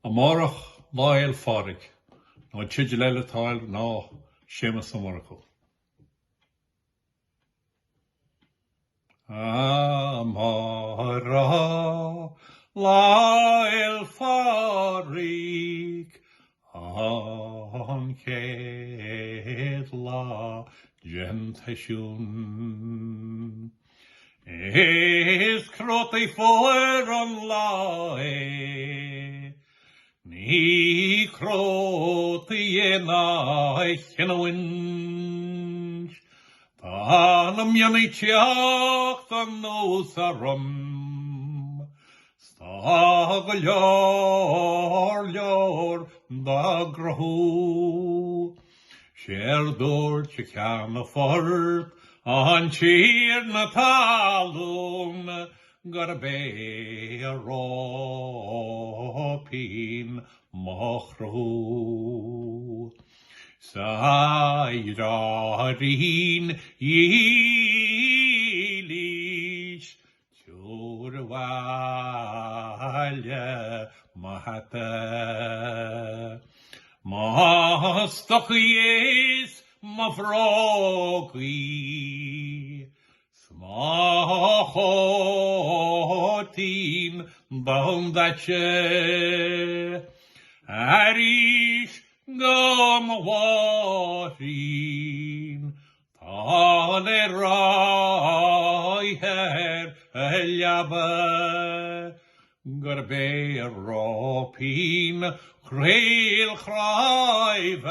Amárach láil Pádraig, nó tiidir leile táil ná séamas Amárach. Amárach láil Pádraig, an chéad lá tseisiúin. Is cruataí fuar an lá ní cruataí na chinniúint. Tá na mionnaí teacht anuas stocaí leor da gcruthú. Séard dúirt ceannfort an tír na talún Gurb róipín cruthú. Séard dhílis hata. Stocaí bhrógaí. Chóitín bhrógaí. Arís gomhaín. Tá leor Gurb róipín Fhéil chraibh.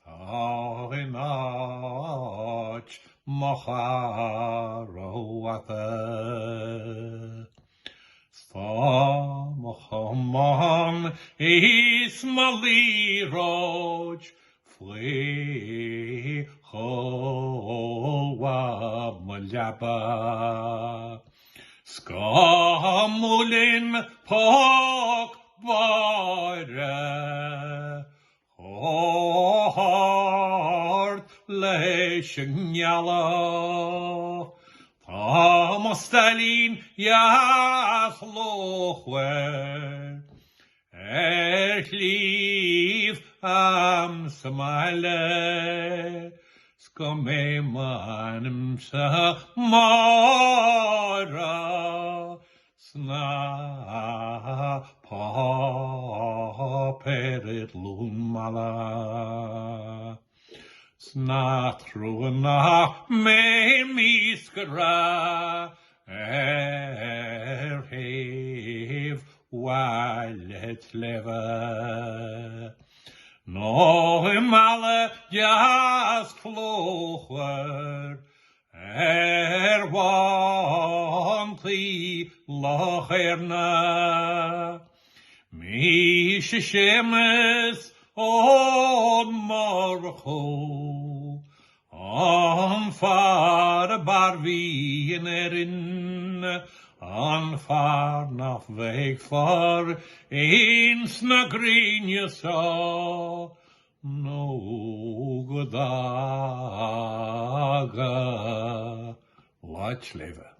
Táhair hata. Stámacham is malíróid faoi chomhab malaba. Scamúlin póc báire chóhart leis ngeala. Tá stalín jas Loch Éirne líomh am abhaile. Mé manim sa mara sna páperid lún mala. Sna trúna mé míscara hef wallet leva. No mala jas clochwer wanty Loch Éirne. Mi shemes on Amárach an far barvíin an far nach veig far eens na grinje sa no godaga lach leve.